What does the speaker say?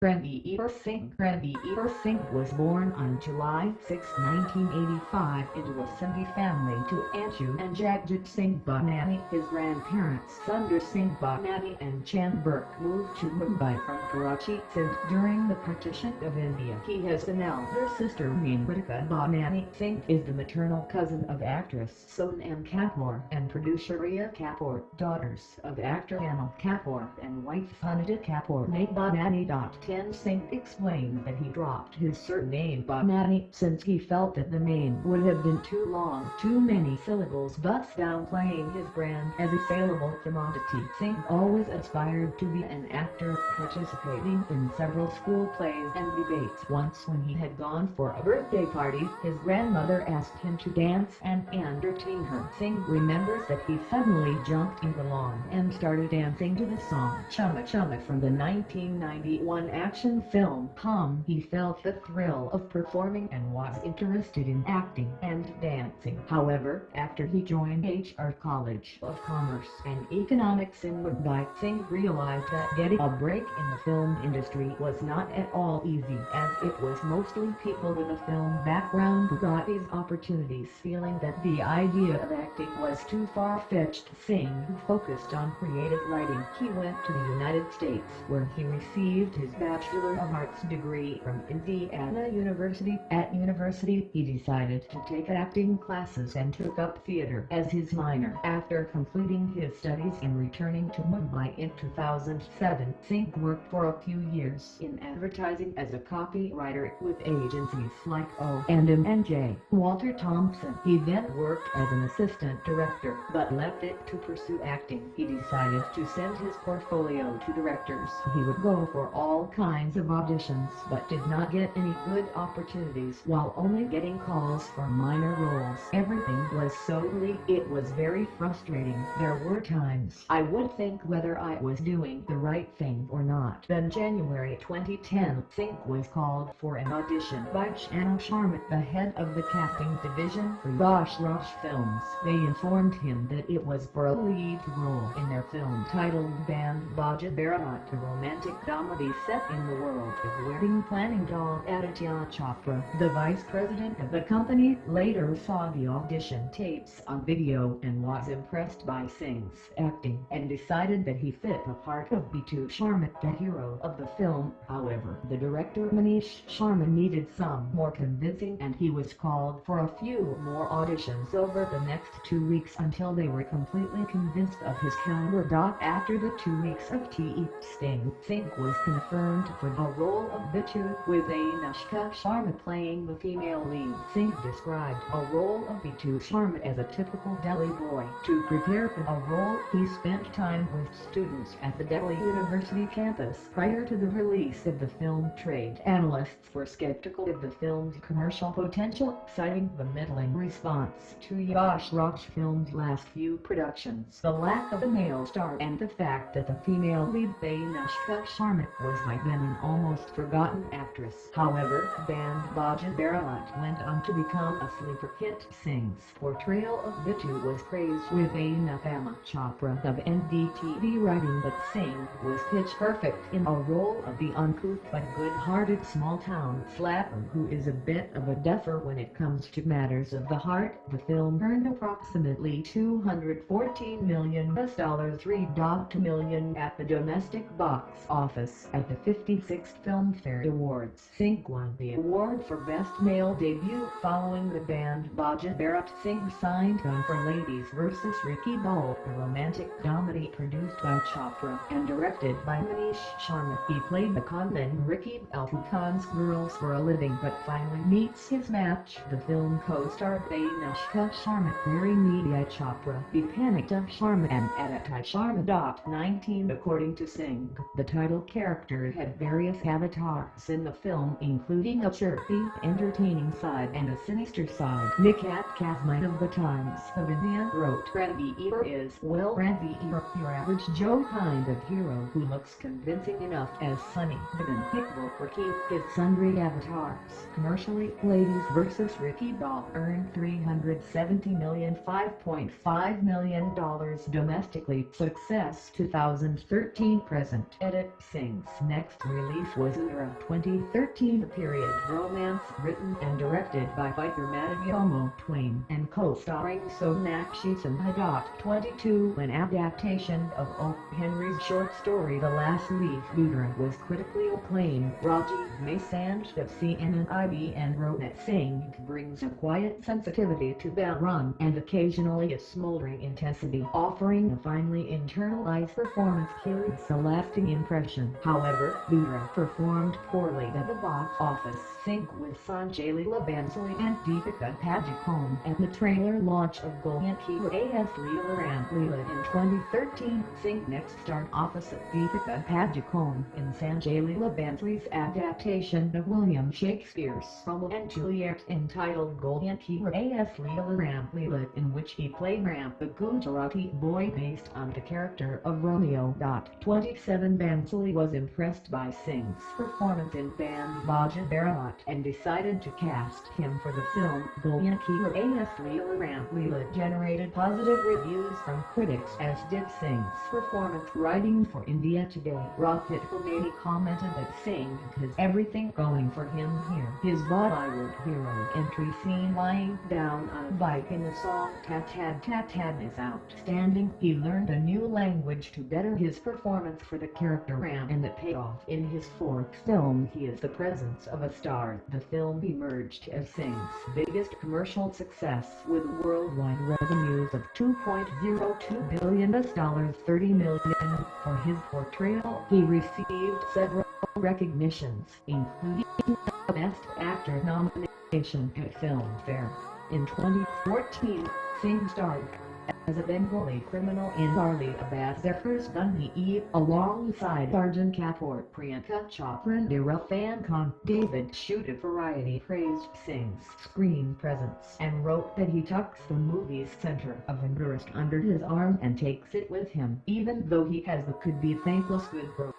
Ranveer Singh. Ranveer Singh was born on July 6, 1985 into a Sindhi family to Anshu and Jagjit Singh Bhanani. His grandparents Sundar Singh Bhanani and Chand Burke moved to Mumbai from Karachi, Sindh during the partition of India. He has an elder sister Biography. Bhanani Singh is the maternal cousin of actress Sonam Kapoor and producer Riya Kapoor, daughters of actor Anil Kapoor and wife Anita Kapoor. Nate Bhanani. Singh explained that he dropped his surname Bhanani since he felt that the name would have been too long, too many syllables, thus downplaying his brand as a saleable commodity. Singh always aspired to be an actor, participating in several school plays and debates. Once when he had gone for a birthday party, his grandmother asked him to dance and entertain her. Singh remembers that he suddenly jumped in the lawn and started dancing to the song Chumma Chumma from the 1991 action film Come. He felt the thrill of performing and was interested in acting and dancing. However, after he joined HR College of Commerce and Economics in Mumbai, Singh realized that getting a break in the film industry was not at all easy, as it was mostly people with a film background who got these opportunities. Feeling that the idea of acting was too far-fetched, Singh focused on creative writing. He went to the United States, where he received his Bachelor of Arts degree from Indiana University. At university, he decided to take acting classes and took up theater as his minor. After completing his studies and returning to Mumbai in 2007, Singh worked for a few years in advertising as a copywriter with agencies like O&M&J. Walter Thompson. He then worked as an assistant director, but left it to pursue acting. He decided to send his portfolio to directors. He would go for all kinds of auditions, but did not get any good opportunities, while only getting calls for minor roles. Everything was so bleak, it was very frustrating. There were times I would think whether I was doing the right thing or not. Then January 2010, Singh was called for an audition by Channel Sharma, the head of the casting division for Yash Raj Films. They informed him that it was for a lead role in their film titled BAJA, a romantic comedy set in the world of wedding planning doll Aditya Chopra. The vice president of the company later saw the audition tapes on video and was impressed by Singh's acting and decided that he fit the part of Bitu Sharma, the hero of the film. However, the director Manish Sharma needed some more convincing, and he was called for a few more auditions over the next 2 weeks until they were completely convinced of his character. After the 2 weeks of testing, Singh was confirmed for the role of Bitu, with Anushka Sharma playing the female lead. Singh described a role of Bitu Sharma as a typical Delhi boy. To prepare for a role, he spent time with students at the Delhi University campus. Prior to the release of the film, trade analysts were skeptical of the film's commercial potential, citing the middling response to Yash Raj Film's last few productions, the lack of a male star, and the fact that the female lead Anushka Sharma was by then an almost forgotten actress. However, BAJA went on to become a sleeper hit. Singh's portrayal of Bitu was praised, with Anupama Chopra of NDTV writing that Singh was pitch perfect in a role of the uncouth but good-hearted small-town flapper who is a bit of a duffer when it comes to matters of the heart. The film earned approximately $214 million, $3.2 million at the domestic box office at the 56th Filmfare Awards. Singh won the award for Best Male Debut following the band BAJA. Singh signed on for Ladies vs. Ricky Ball, a romantic comedy produced by Chopra and directed by Manish Sharma. He played the conman Ricky Ball who cons girls for a living but finally meets his match. The film co-starred Anushka Sharma, Media Chopra, Bipanita Sharma and Aditya Sharma. 19 According to Singh, the title character had various avatars in the film, including a chirpy, entertaining side and a sinister side. Nikat Kazmite of the Times of India wrote, Ranveer is, well, Ranveer, your average Joe kind of hero who looks convincing enough as Sunny, but impeccable for his sundry avatars. Commercially, Ladies vs. Ricky Ball earned $370 million, $5.5 million domestically. Success 2013 present. Edit. Singh's next next release was Udara 2013, a period romance written and directed by Biker Madhyomo Twain and co-starring Sonakshi Sinha. 22, an adaptation of O. Henry's short story The Last Leaf. Udara was critically acclaimed. Rajiv Masand of CNN and wrote that Singh brings a quiet sensitivity to Balram and occasionally a smoldering intensity, offering a finely internalized performance killing a lasting impression. However, Udara performed poorly at the box office. Singh with Sanjay Leela Bhansali and Deepika Padukone at the trailer launch of BAJA as Leela Ram Leela in 2013. Singh next starred opposite Deepika Padukone in Sanjay Leela Bhansali's adaptation of William Shakespeare's Romeo and Juliet entitled BAJA as Leela Ram Leela, in which he played Ram, a Gujarati boy based on the character of Romeo. 27, Bhansali was impressed by Singh's performance in BAJA and decided to cast him for the film. BAJA as Leela Ram Leela generated positive reviews from critics, as did Singh's performance. Writing for India Today, Rohit Khomani commented that Singh has everything going for him here. His Bollywood hero entry scene lying down on a bike in the song Tat Tat Tat Tat is outstanding. He learned a new language to better his performance for the character Ram, and that paid off. In his fourth film he is the presence of a star. The film emerged as Singh's biggest commercial success, with worldwide revenues of $2.02 billion, $30 million. For his portrayal, he received several recognitions, including a Best Actor nomination at Filmfare. In 2014, Singh starred as a Bengali criminal in Charlie Abazar's Gunhi alongside Arjun Kapoor, Priyanka Chopra and Irfan Khan. David Shute of Variety praised Singh's screen presence and wrote that he tucks the movie's center of interest under his arm and takes it with him, even though he has the could be thankless good growth.